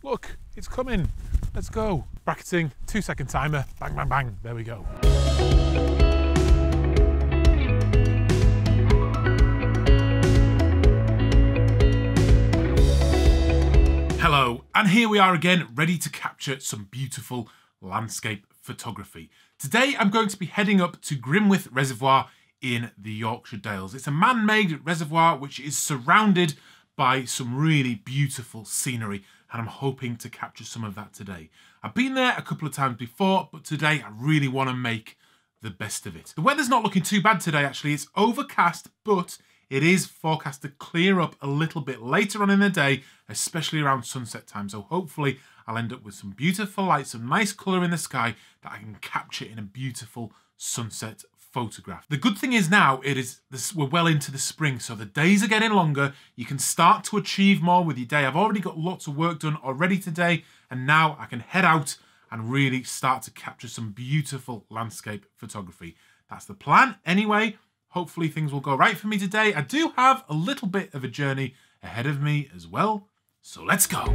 Look, it's coming. Let's go. Bracketing, 2-second timer, bang, bang, bang. There we go. Hello, and here we are again, ready to capture some beautiful landscape photography. Today I'm going to be heading up to Grimwith Reservoir in the Yorkshire Dales. It's a man-made reservoir which is surrounded by some really beautiful scenery, and I'm hoping to capture some of that today. I've been there a couple of times before, but today I really want to make the best of it. The weather's not looking too bad today actually. It's overcast, but it is forecast to clear up a little bit later on in the day, especially around sunset time. So hopefully I'll end up with some beautiful light, some nice colour in the sky that I can capture in a beautiful sunset photograph. The good thing is now we're well into the spring, so the days are getting longer. You can start to achieve more with your day. I've already got lots of work done already today, and now I can head out and really start to capture some beautiful landscape photography. That's the plan anyway. Hopefully things will go right for me today. I do have a little bit of a journey ahead of me as well, so let's go.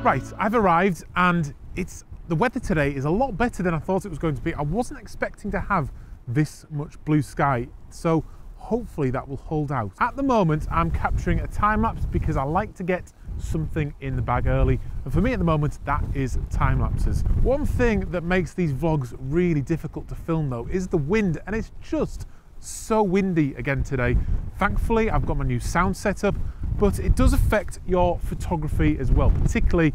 Right, I've arrived and the weather today is a lot better than I thought it was going to be. I wasn't expecting to have this much blue sky, so hopefully that will hold out. At the moment, I'm capturing a time lapse because I like to get something in the bag early, and for me at the moment that is time lapses. One thing that makes these vlogs really difficult to film though is the wind, and it's just so windy again today. Thankfully I've got my new sound setup, but it does affect your photography as well, particularly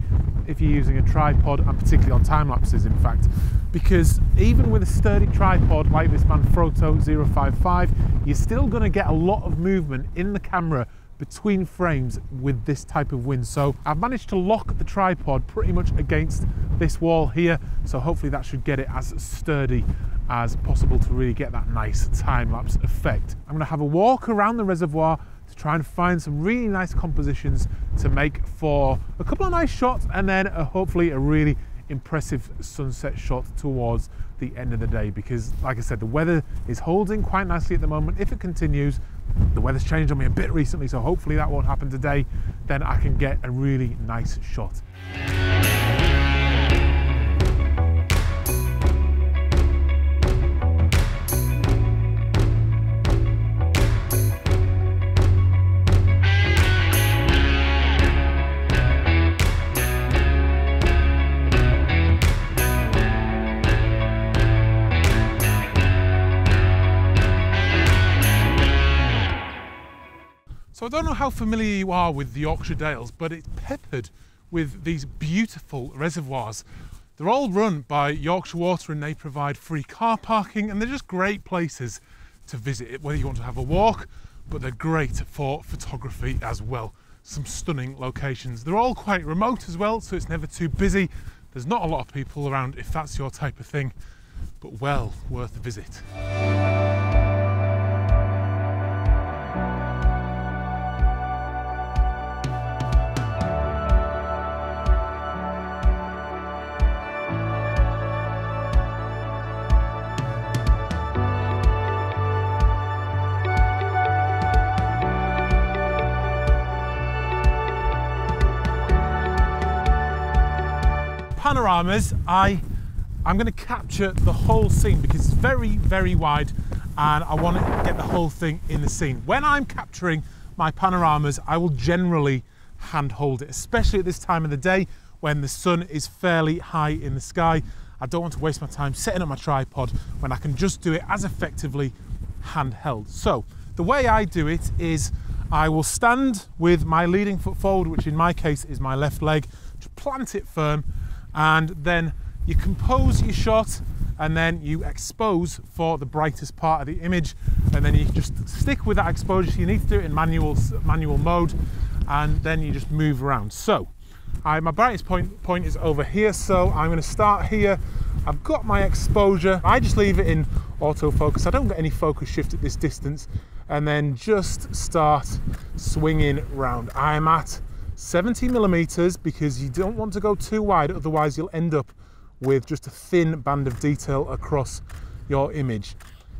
if you're using a tripod, and particularly on time lapses in fact, because even with a sturdy tripod like this Manfrotto 055, you're still going to get a lot of movement in the camera between frames with this type of wind. So I've managed to lock the tripod pretty much against this wall here, so hopefully that should get it as sturdy as possible to really get that nice time-lapse effect. I'm going to have a walk around the reservoir to try and find some really nice compositions to make for a couple of nice shots, and then hopefully a really impressive sunset shot towards the end of the day, because like I said, the weather is holding quite nicely at the moment. If it continues, the weather's changed on me a bit recently, so hopefully that won't happen today, then I can get a really nice shot. So I don't know how familiar you are with the Yorkshire Dales, but it's peppered with these beautiful reservoirs. They're all run by Yorkshire Water, and they provide free car parking, and they're just great places to visit, whether you want to have a walk, but they're great for photography as well. Some stunning locations. They're all quite remote as well, so it's never too busy. There's not a lot of people around if that's your type of thing, but well worth a visit. Panoramas, I'm going to capture the whole scene because it's very, very wide, and I want to get the whole thing in the scene. When I'm capturing my panoramas, I will generally hand hold it, especially at this time of the day when the sun is fairly high in the sky. I don't want to waste my time setting up my tripod when I can just do it as effectively handheld. So the way I do it is I will stand with my leading foot forward, which in my case is my left leg, to plant it firm, and then you compose your shot, and then you expose for the brightest part of the image, and then you just stick with that exposure. So you need to do it in manual mode, and then you just move around. So my brightest point is over here, so I'm going to start here. I've got my exposure. I just leave it in autofocus. I don't get any focus shift at this distance, and then just start swinging round. I'm at 70mm because you don't want to go too wide, otherwise you'll end up with just a thin band of detail across your image.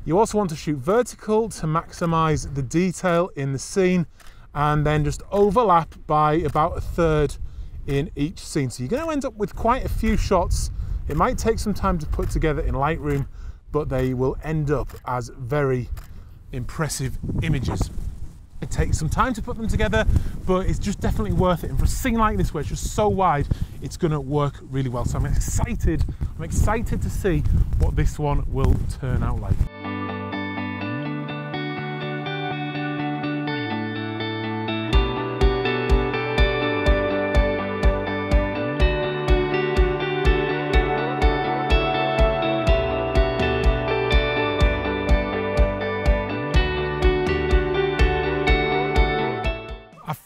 You also want to shoot vertical to maximize the detail in the scene, and then just overlap by about 1/3 in each scene. So you're going to end up with quite a few shots. It might take some time to put together in Lightroom, but they will end up as very impressive images. It takes some time to put them together, but it's just definitely worth it. And for a scene like this where it's just so wide, it's going to work really well. So I'm excited to see what this one will turn out like.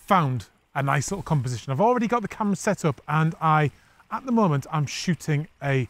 Found a nice little composition. I've already got the camera set up, and at the moment I'm shooting a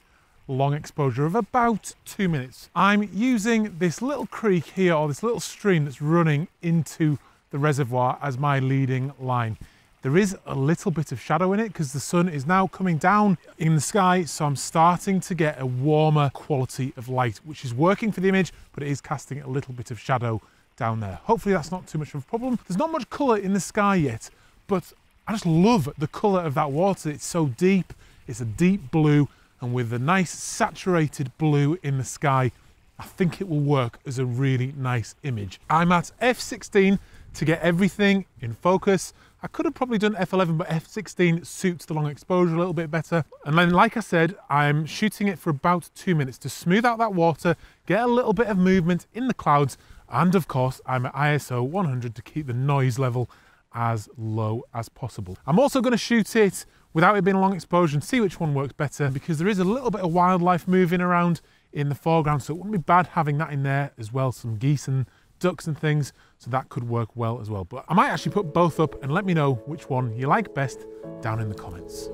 long exposure of about 2 minutes. I'm using this little creek here, or this little stream that's running into the reservoir, as my leading line. There is a little bit of shadow in it because the sun is now coming down in the sky, so I'm starting to get a warmer quality of light, which is working for the image, but it is casting a little bit of shadow down there. Hopefully that's not too much of a problem. There's not much colour in the sky yet, but I just love the colour of that water. It's so deep, it's a deep blue, and with the nice saturated blue in the sky, I think it will work as a really nice image. I'm at f16 to get everything in focus. I could have probably done f11, but f16 suits the long exposure a little bit better. And then, like I said, I'm shooting it for about 2 minutes to smooth out that water, get a little bit of movement in the clouds, and of course, I'm at ISO 100 to keep the noise level as low as possible. I'm also going to shoot it without it being a long exposure and see which one works better, because there is a little bit of wildlife moving around in the foreground, so it wouldn't be bad having that in there as well, some geese and ducks and things, so that could work well as well. But I might actually put both up and let me know which one you like best down in the comments.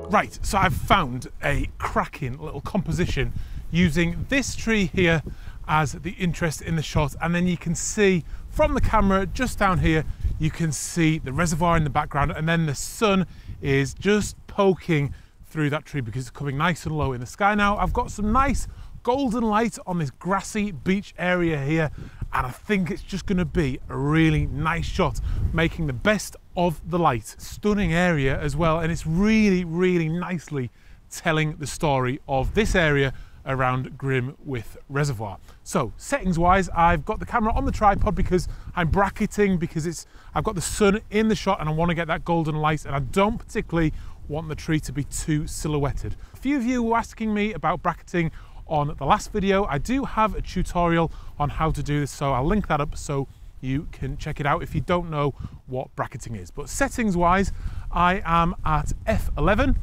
Right, so I've found a cracking little composition using this tree here as the interest in the shot, and then you can see from the camera just down here, you can see the reservoir in the background, and then the sun is just poking through that tree because it's coming nice and low in the sky. Now I've got some nice golden light on this grassy beach area here, and I think it's just going to be a really nice shot, making the best of the light. Stunning area as well, and it's really nicely telling the story of this area around Grimwith Reservoir. So settings wise, I've got the camera on the tripod because I'm bracketing, because I've got the sun in the shot and I want to get that golden light, and I don't particularly want the tree to be too silhouetted. A few of you were asking me about bracketing on the last video. I do have a tutorial on how to do this, so I'll link that up so you can check it out if you don't know what bracketing is. But settings wise, I am at f11.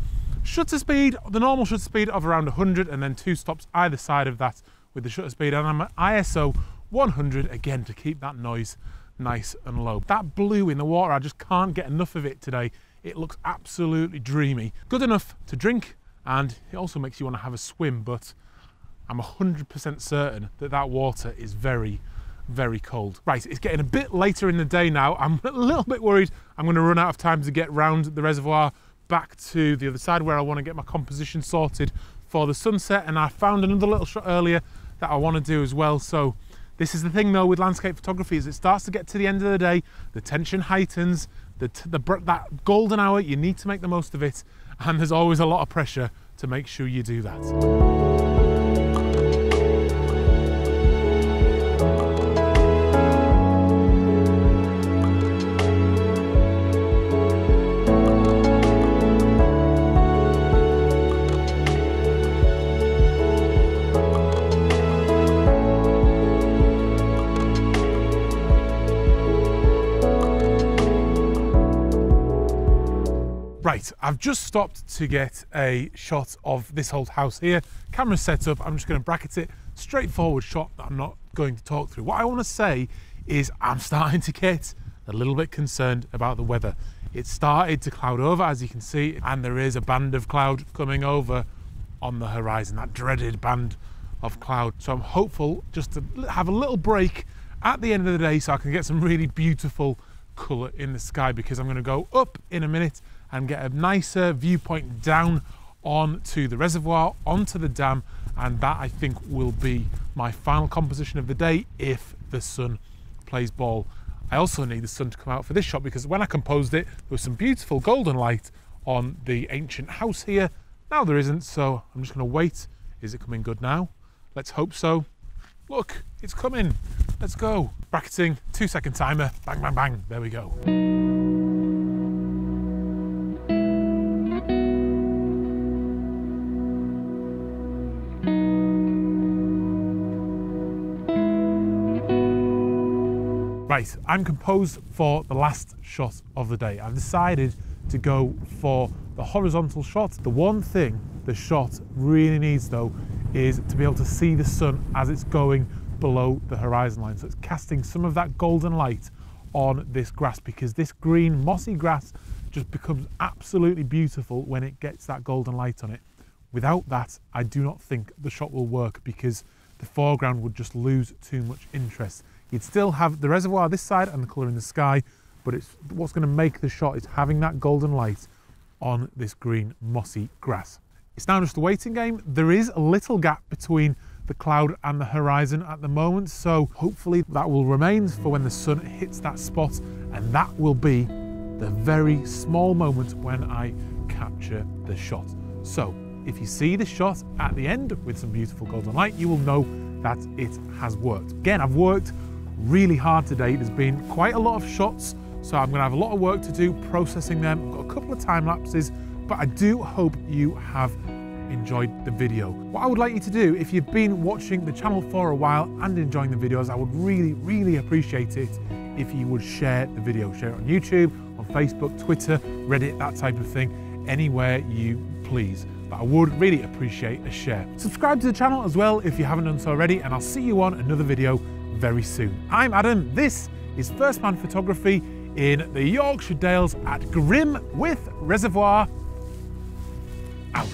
Shutter speed, the normal shutter speed of around 100, and then 2 stops either side of that with the shutter speed, and I'm at ISO 100 again to keep that noise nice and low. That blue in the water, I just can't get enough of it today. It looks absolutely dreamy. Good enough to drink, and it also makes you want to have a swim, but I'm 100% certain that that water is very cold. Right, it's getting a bit later in the day now. I'm a little bit worried I'm going to run out of time to get round the reservoir back to the other side where I want to get my composition sorted for the sunset, and I found another little shot earlier that I want to do as well. So this is the thing though with landscape photography, is it starts to get to the end of the day, the tension heightens, that golden hour, you need to make the most of it, and there's always a lot of pressure to make sure you do that. Right, I've just stopped to get a shot of this old house here. Camera's set up, I'm just going to bracket it. Straightforward shot that I'm not going to talk through. What I want to say is I'm starting to get a little bit concerned about the weather. It started to cloud over, as you can see, and there is a band of cloud coming over on the horizon, that dreaded band of cloud. So I'm hopeful just to have a little break at the end of the day so I can get some really beautiful colour in the sky, because I'm going to go up in a minute and get a nicer viewpoint down onto the reservoir, onto the dam, and that I think will be my final composition of the day if the sun plays ball. I also need the sun to come out for this shot, because when I composed it, there was some beautiful golden light on the ancient house here. Now there isn't, so I'm just going to wait. Is it coming good now? Let's hope so. Look, it's coming. Let's go. Bracketing, 2-second timer. Bang, bang, bang. There we go. Right, I'm composed for the last shot of the day. I've decided to go for the horizontal shot. The one thing the shot really needs though is to be able to see the sun as it's going below the horizon line. So it's casting some of that golden light on this grass, because this green mossy grass just becomes absolutely beautiful when it gets that golden light on it. Without that, I do not think the shot will work, because the foreground would just lose too much interest. You'd still have the reservoir this side and the colour in the sky, but it's what's going to make the shot is having that golden light on this green mossy grass. It's now just a waiting game. There is a little gap between the cloud and the horizon at the moment, so hopefully that will remain for when the sun hits that spot, and that will be the very small moment when I capture the shot. So if you see the shot at the end with some beautiful golden light, you will know that it has worked. Again, I've worked really hard today. There's been quite a lot of shots, so I'm going to have a lot of work to do processing them. I've got a couple of time lapses, but I do hope you have enjoyed the video. What I would like you to do, if you've been watching the channel for a while and enjoying the videos, I would really appreciate it if you would share the video. Share it on YouTube, on Facebook, Twitter, Reddit, that type of thing, anywhere you please. But I would really appreciate a share. Subscribe to the channel as well if you haven't done so already, and I'll see you on another video very soon. I'm Adam, this is First Man Photography in the Yorkshire Dales at Grimwith Reservoir. Out.